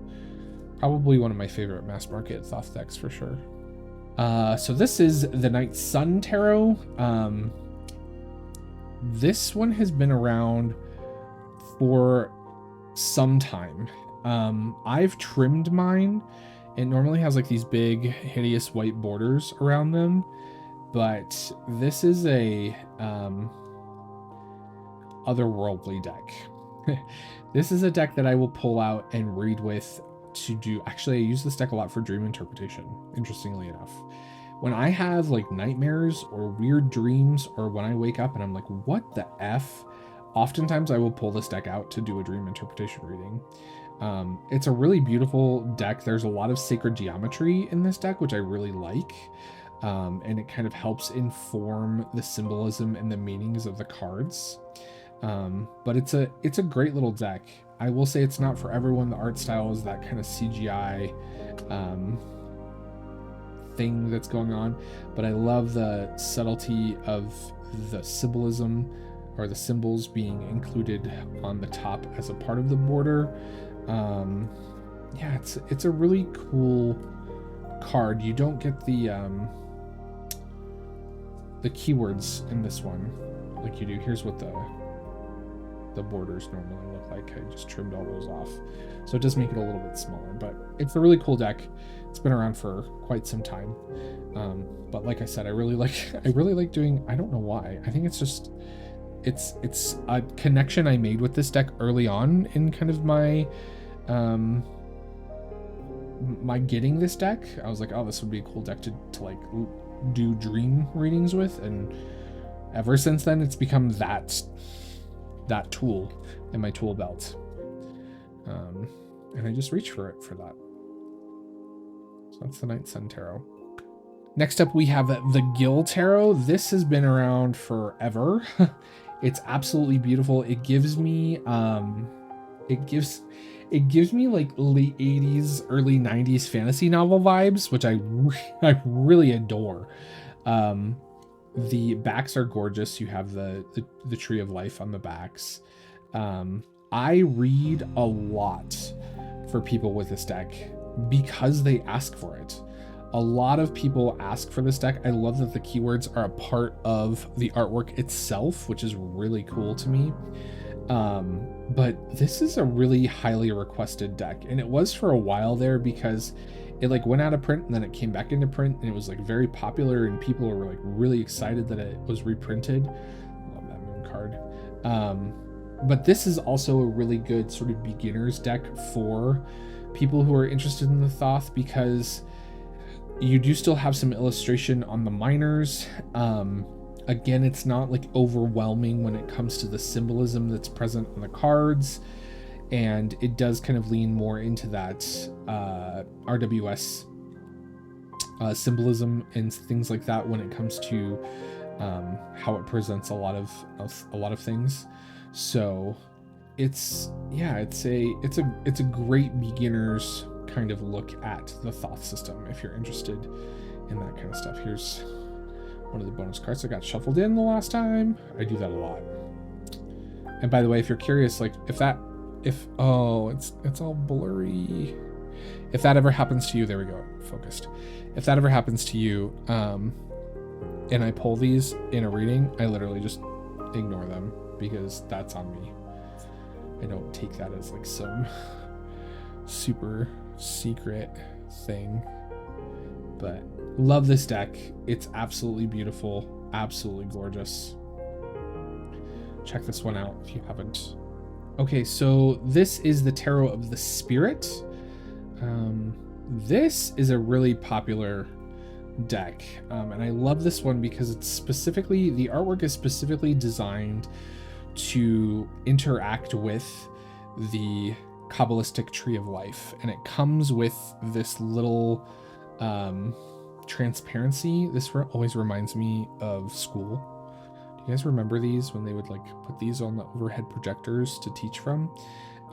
probably one of my favorite mass market Thoth decks for sure. So this is the Night Sun Tarot. This one has been around for some time. I've trimmed mine. It normally has like these big hideous white borders around them, but this is a otherworldly deck. This is a deck that I will pull out and read with to do. Actually, I use this deck a lot for dream interpretation, interestingly enough. When I have like nightmares or weird dreams, or when I wake up and I'm like, what the F? Oftentimes I will pull this deck out to do a dream interpretation reading. It's a really beautiful deck. There's a lot of sacred geometry in this deck, which I really like. And it kind of helps inform the symbolism and the meanings of the cards. But it's a great little deck. I will say it's not for everyone. The art style is that kind of CGI thing that's going on, but I love the subtlety of the symbolism or the symbols being included on the top as a part of the border. Yeah, it's a really cool card. You don't get the keywords in this one like you do. Here's what the borders normally look like. I just trimmed all those off, so it does make it a little bit smaller, but it's a really cool deck. It's been around for quite some time, but like I said, I really like doing, I don't know why, I think it's just it's a connection I made with this deck early on in kind of my my getting this deck. I was like, oh, this would be a cool deck to like do dream readings with, and ever since then it's become that tool in my tool belt. and I just reach for it for that. So that's the Night Sun Tarot. Next up, we have the Gill Tarot. This has been around forever. It's absolutely beautiful. It gives me, it gives me like late 80s, early 90s fantasy novel vibes, which I really adore. The backs are gorgeous. You have the Tree of Life on the backs. I read a lot for people with this deck because they ask for it. A lot of people ask for this deck. I love that the keywords are a part of the artwork itself, which is really cool to me. But this is a really highly requested deck, and it was for a while there because it like went out of print and then it came back into print, and it was like very popular and people were like really excited that it was reprinted. Love that moon card. But this is also a really good sort of beginner's deck for people who are interested in the Thoth, because you do still have some illustration on the minors. Again, it's not like overwhelming when it comes to the symbolism that's present on the cards, and it does kind of lean more into that RWS symbolism and things like that when it comes to how it presents a lot of things. So it's a great beginner's kind of look at the Thoth system if you're interested in that kind of stuff. Here's one of the bonus cards that got shuffled in the last time. I do that a lot. And by the way, if you're curious, like it's all blurry. If that ever happens to you, there we go, focused. If that ever happens to you, and I pull these in a reading, I literally just ignore them because that's on me. I don't take that as like some super secret thing. But love this deck. It's absolutely beautiful, absolutely gorgeous. Check this one out if you haven't. Okay, so this is the Tarot of the Spirit. This is a really popular deck, and I love this one because it's specifically, the artwork is specifically designed to interact with the Kabbalistic Tree of Life, and it comes with this little transparency. This always reminds me of school. Do you guys remember these when they would like put these on the overhead projectors to teach from?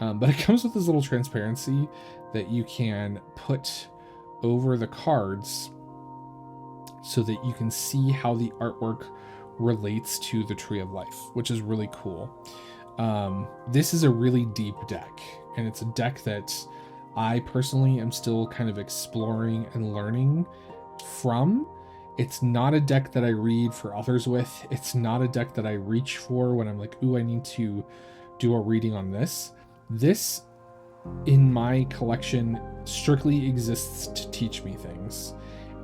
But it comes with this little transparency that you can put over the cards so that you can see how the artwork relates to the Tree of Life, which is really cool. This is a really deep deck, and it's a deck that I personally am still kind of exploring and learning from. It's not a deck that I read for others with. It's not a deck that I reach for when I'm like, ooh, I need to do a reading on this. This, in my collection, strictly exists to teach me things.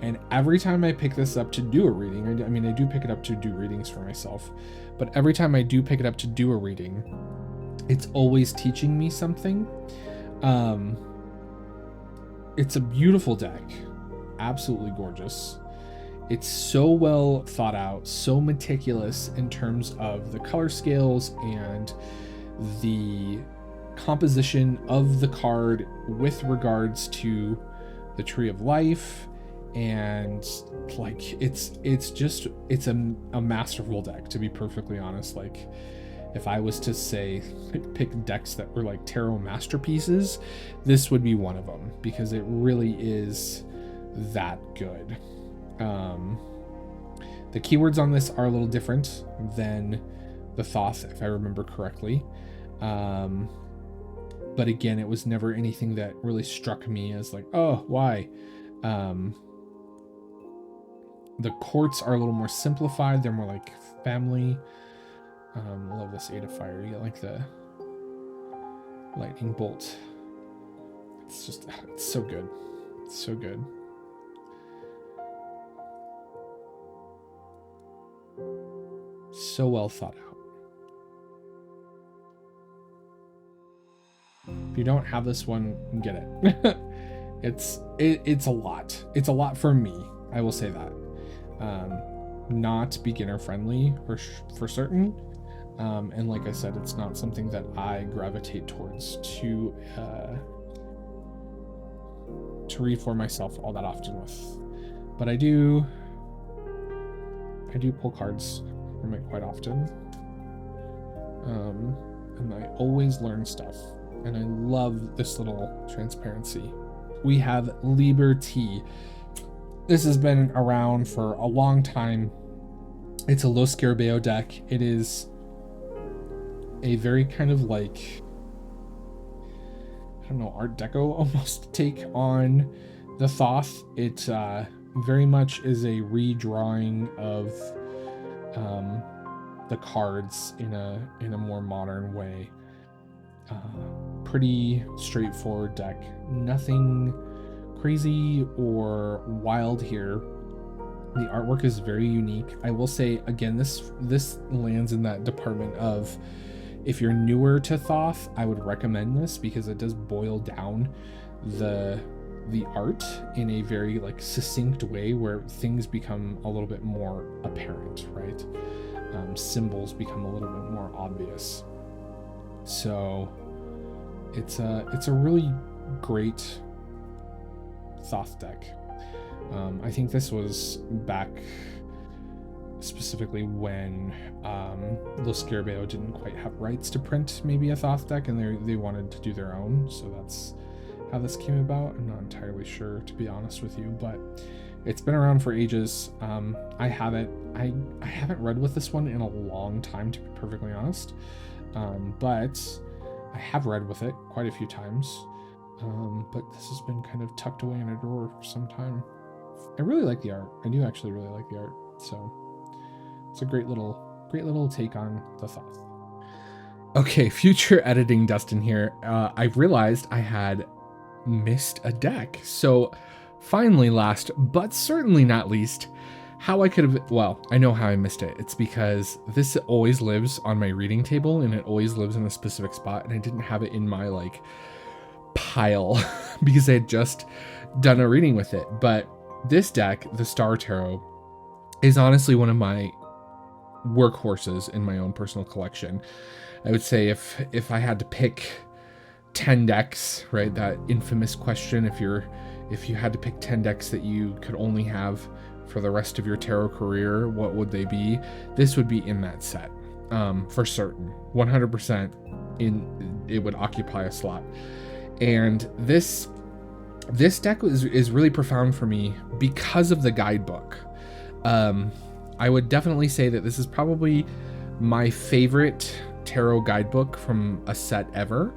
And every time I pick this up to do a reading, I mean, I do pick it up to do readings for myself, but every time I do pick it up to do a reading, it's always teaching me something. It's a beautiful deck, absolutely gorgeous. It's so well thought out, so meticulous in terms of the color scales and the composition of the card with regards to the Tree of Life. And like it's a masterful deck, to be perfectly honest. Like if I was to say pick decks that were like tarot masterpieces, this would be one of them, because it really is that good. The keywords on this are a little different than the Thoth, if I remember correctly. But again, it was never anything that really struck me as like, oh, why? The courts are a little more simplified. They're more like family. I love this 8 of Fire. You get like the lightning bolt. It's so good. It's so good. So well thought out. If you don't have this one, get it. It's a lot. It's a lot for me. I will say that. Not beginner friendly for certain. And like I said, it's not something that I gravitate towards to read for myself all that often with, but I do pull cards from it quite often. And I always learn stuff, and I love this little transparency. We have Libert T. This has been around for a long time. It's a Los Scarabeo deck. It is a very kind of like, I don't know, Art Deco almost take on the Thoth. It very much is a redrawing of the cards in a more modern way. Pretty straightforward deck. Nothing crazy or wild here. The artwork is very unique. I will say again, this lands in that department of, if you're newer to Thoth, I would recommend this because it does boil down the art in a very like succinct way where things become a little bit more apparent, right? Symbols become a little bit more obvious. So it's a really great Thoth deck. I think this was back specifically when Los Scarabeo didn't quite have rights to print maybe a Thoth deck, and they wanted to do their own, so that's how this came about. I'm not entirely sure, to be honest with you, but it's been around for ages. I haven't read with this one in a long time, to be perfectly honest, but I have read with it quite a few times. But this has been kind of tucked away in a drawer for some time. I really like the art. I do actually really like the art. So it's a great little take on the Thoth. Okay, future editing Dustin here. I realized I had missed a deck. So finally, last but certainly not least, how I could have, well, I know how I missed it. It's because this always lives on my reading table and it always lives in a specific spot, and I didn't have it in my like pile because I had just done a reading with it. But this deck, the Star Tarot, is honestly one of my workhorses in my own personal collection. I would say if I had to pick 10 decks, right, that infamous question, if you had to pick 10 decks that you could only have for the rest of your tarot career, what would they be? This would be in that set, for certain. 100% it would occupy a slot. And this deck is really profound for me because of the guidebook. I would definitely say that this is probably my favorite tarot guidebook from a set ever.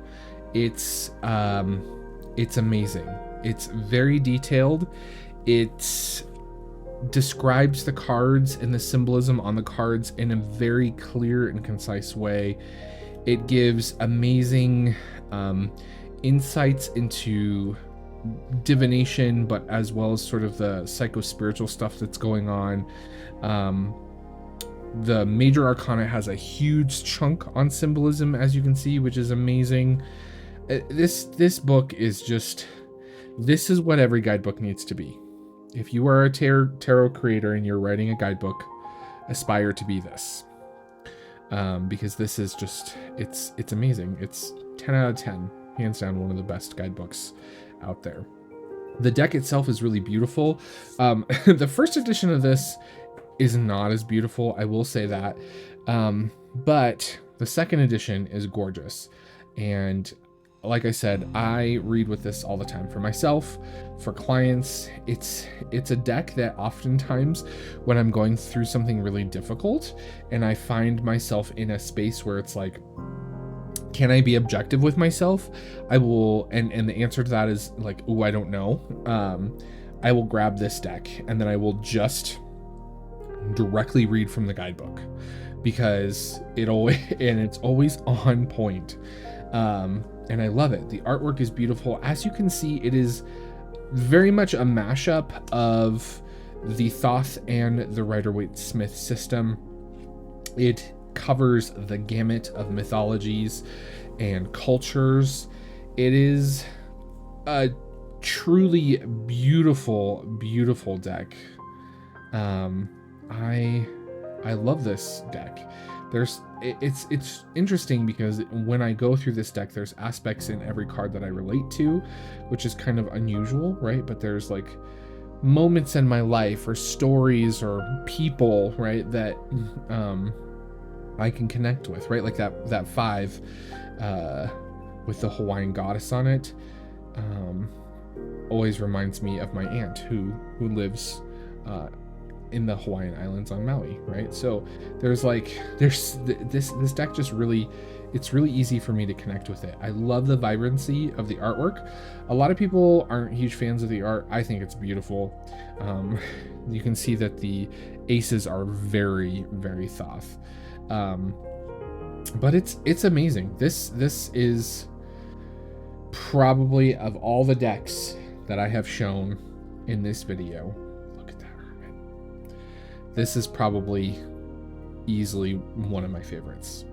It's amazing. It's very detailed. It describes the cards and the symbolism on the cards in a very clear and concise way. It gives amazing insights into divination, but as well as sort of the psycho-spiritual stuff that's going on. The major arcana has a huge chunk on symbolism, as you can see, which is amazing. This book is just, this is what every guidebook needs to be. If you are a tarot creator and you're writing a guidebook, aspire to be this, because this is just, it's amazing. It's 10 out of 10, hands down, one of the best guidebooks out there. The deck itself is really beautiful. The first edition of this is not as beautiful, I will say that, but the second edition is gorgeous. And like I said, I read with this all the time for myself, for clients. It's a deck that oftentimes when I'm going through something really difficult and I find myself in a space where it's like, can I be objective with myself? I will, and the answer to that is like, oh, I don't know. I will grab this deck and then I will just directly read from the guidebook because it's always on point. And I love it. The artwork is beautiful. As you can see, it is very much a mashup of the Thoth and the Rider-Waite-Smith system. It covers the gamut of mythologies and cultures. It is a truly beautiful, beautiful deck. I love this deck it's interesting because when I go through this deck, there's aspects in every card that I relate to, which is kind of unusual, right? But there's like moments in my life or stories or people, right, that I can connect with, right? Like that 5 with the Hawaiian goddess on it always reminds me of my aunt who lives in the Hawaiian Islands on Maui, right? So there's this deck just really, it's really easy for me to connect with it. I love the vibrancy of the artwork. A lot of people aren't huge fans of the art. I think it's beautiful. You can see that the aces are very, very Thoth. But it's amazing. This is probably, of all the decks that I have shown in this video, look at that hermit. This is probably easily one of my favorites.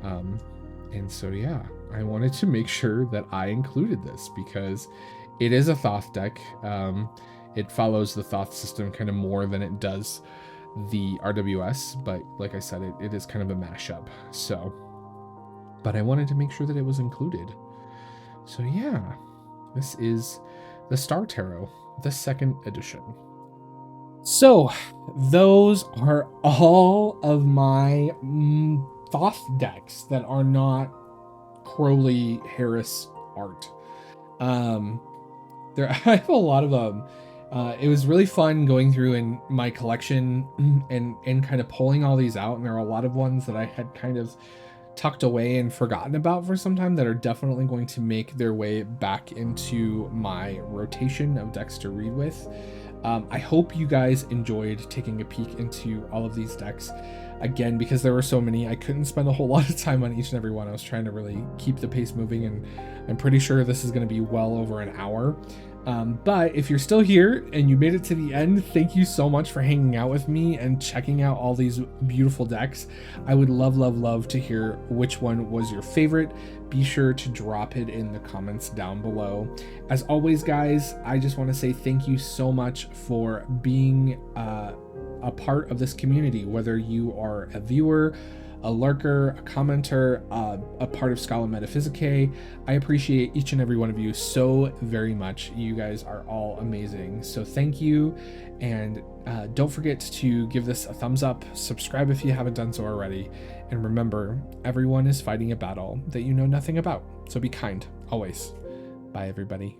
And so yeah, I wanted to make sure that I included this because it is a Thoth deck. It follows the Thoth system kind of more than it does the RWS, but like I said, it is kind of a mashup. So, but I wanted to make sure that it was included. So yeah, this is the Star Tarot, the 2nd edition. So those are all of my Thoth decks that are not Crowley Harris art. I have a lot of them. It was really fun going through in my collection and kind of pulling all these out. And there are a lot of ones that I had kind of tucked away and forgotten about for some time that are definitely going to make their way back into my rotation of decks to read with. I hope you guys enjoyed taking a peek into all of these decks. Again, because there were so many, I couldn't spend a whole lot of time on each and every one. I was trying to really keep the pace moving, and I'm pretty sure this is going to be well over an hour. But if you're still here and you made it to the end, thank you so much for hanging out with me and checking out all these beautiful decks. I would love to hear which one was your favorite. Be sure to drop it in the comments down below. As always, guys, I just want to say thank you so much for being a part of this community, whether you are a viewer, a lurker, a commenter, a part of Scala Metaphysicae. I appreciate each and every one of you so very much. You guys are all amazing. So thank you. And don't forget to give this a thumbs up, subscribe if you haven't done so already. And remember, everyone is fighting a battle that you know nothing about. So be kind, always. Bye, everybody.